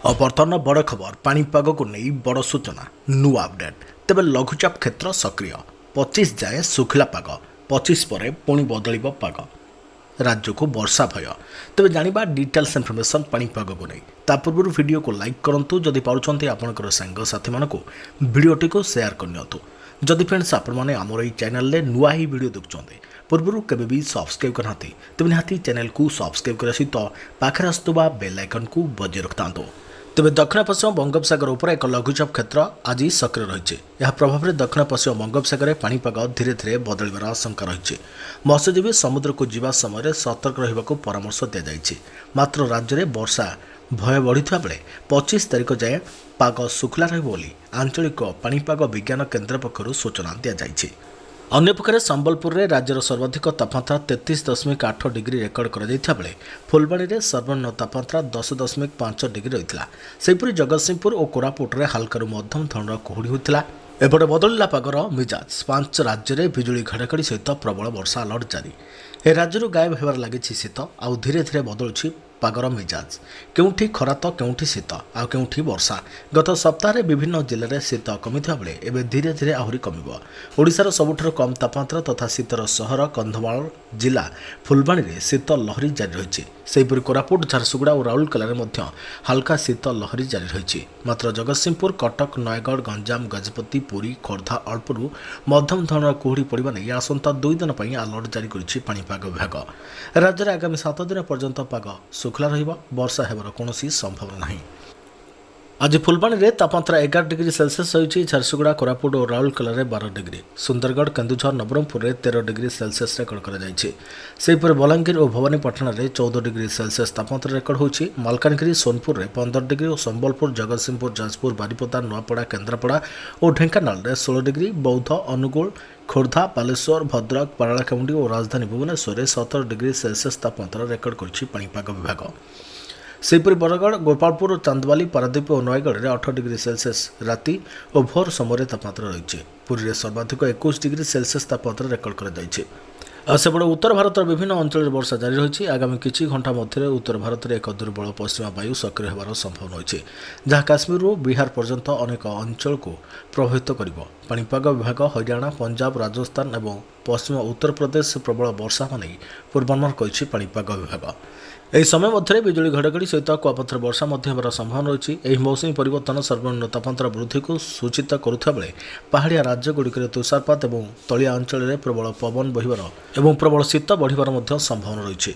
अवर्तन बड़ खबर पाणीपाग को नहीं बड़ सूचना नुआ अपडेट तेज लघुचाप क्षेत्र सक्रिय 25 जाए सुखला पाग 25 पर पुणी बदल पाग राज्य को वर्षा भय तेज जाना डिटेल्स इनफर्मेशन पाणीपाग को नहीं ता पूर्व वीडियो को लाइक करूँ जदि पार्टी आपंकर सांगसाथी मानक भिडटी को सेयार करनी जदि फ्रेंड्स आपने आमर ये चैनल में नुआ ही वीडियो देखुं पूर्व केवे भी सब्सक्राइब करना तेज निहाती चैनल को सब्सक्राइब करने सहित पाखे आसुवा बेल आइकन को बजाय रखता तेज दक्षिण पश्चिम बंगोपसागर उपर एक लघुचाप क्षेत्र आज सक्रिय रही प्रभाव में दक्षिण पश्चिम बंगोपसागर पाणीपाग धीरे धीरे बदलवर आशंका रही मत्स्यजीवी समुद्र को जीवा समय सतर्क रहा परामर्श दी जाए मात्र राज्य में वर्षा भय बढ़ी बेले 25 तारिख जाए पाग सुखला रही आंचलिक पाणीपाग विज्ञान केन्द्र पक्षर सूचना दी जाए अन्यपक्षे संबलपुर में राज्यर सर्वाधिक तापमात्रा 33.8 डिग्री रेकर्ड कर फुलबाणी में सर्वनिम्न तापमात्रा 10.5 डिग्री रही है। जगतसिंहपुर और कोरापुट में हालकारु मध्यम धरणर कुहुड़ी होता एपटे बदलला पागर मिजाज 5 राज्य में बिजुली घड़घड़ी सहित प्रबल वर्षा अलर्ट जारी ए राज्य गायब होबार लगी शीत आउ धीरे धीरे बदलुछि पागर मिजाज केउठी खरा तो केउठी शीत आउ केउठी वर्षा गत सप्ताह विभिन्न जिले में शीत कमी बेले एवं धीरे धीरे आहरी कमिब ओडिशार सबुठारु कम तापमात्रा तथा शीतर सहर कंधमाल जिला फुलबाणी में शीत लहरी जारी रही सेहीपरि कोरापुट झारसुगुड़ा और राउरकेला में हल्का शीत लहरी जारी रही मात्र जगतसिंहपुर कटक नयगढ़ गंजाम गजपति पुरी खोर्धा अल्परू मध्यम धरणर कुहुड़ी पड़ा नहीं आसंता 2 दिन पर अलर्ट जारी करिछि पाणीपाग विभाग राज्य में आगामी 7 दिन पर्यंत पाग सुखला रहिबा वर्षा हेबार कोनोसी संभावना नहीं। आज फुलबाणी में तापमात्रा 11 डिग्री सेल्सियस रही झारसुगुड़ा कोरापुट और राउरकेला 12 डिग्री सुंदरगढ़ केन्दुझर नवरंगपुर में 13 डिग्री सेल्सियस रेकर्ड कर बलांगीर और भवानीपाटना में 14 डिग्री सेल्सियस तापमात्रा रेकर्ड होछि मालकानगिरी सोनपुर में 15 डिग्री और संबलपुर जगतसिंहपुर जाजपुर बारिपदा नुआपड़ा केन्द्रापड़ा और ढेंकानाल में 16 डिग्री बौद्ध अनुगुल खोर्धा बालेश्वर भद्रक पारଳାଖେମୁଣ୍ଡି और राजधानी भुवनेश्वर में 17 डिग्री सेल्सियस तापमात्रा रेकर्ड करिछि पाणीपाग विभाग सेहीपरि बरगढ़ गोपालपुर चांदवाली पारादीप और नयगढ़ में 18 डिग्री सेल्सियस राति और भोर समय तापमात्रा रही पुरी में सर्वाधिक 21 डिग्री सेल्सियस तापमात्रा रेकर्ड कर सेपटे उत्तर भारत विभिन्न अंचल वर्षा जारी रही आगामी किछि घंटा मध्य उत्तर भारत में एक दुर्बल पश्चिमा वायु सक्रिय होवार संभावना रही जहाँ काश्मीर और बिहार पर्यंत अनेक अंचल को प्रभावित कर पाणीपाग विभाग हरियाणा पंजाब राजस्थान और पश्चिम उत्तर प्रदेश प्रबल वर्षा माने पूर्वानुमान करिछि पाणीपाग विभाग ଏହି ସମୟ ମଧ୍ୟରେ ବିଜୁଳି ଘଡ଼ଘଡ଼ି ସହିତ କୁଆପଥର ବର୍ଷା ମଧ୍ୟ ହେବାର ସମ୍ଭାବନା ରହିଛି। ଏହି ମୌସୁମୀ ପରିବର୍ତ୍ତନ ସର୍ବନିମ୍ନ ତାପମାତ୍ରା ବୃଦ୍ଧିକୁ ସୂଚିତ କରୁଥିବା ବେଳେ ପାହାଡ଼ିଆ ରାଜ୍ୟଗୁଡ଼ିକରେ ତୁଷାରପାତ ଏବଂ ତଳିଆ ଅଞ୍ଚଳରେ ପ୍ରବଳ ପବନ ବହିବାର ଏବଂ ପ୍ରବଳ ଶୀତ ବଢ଼ିବାର ମଧ୍ୟ ସମ୍ଭାବନା ରହିଛି।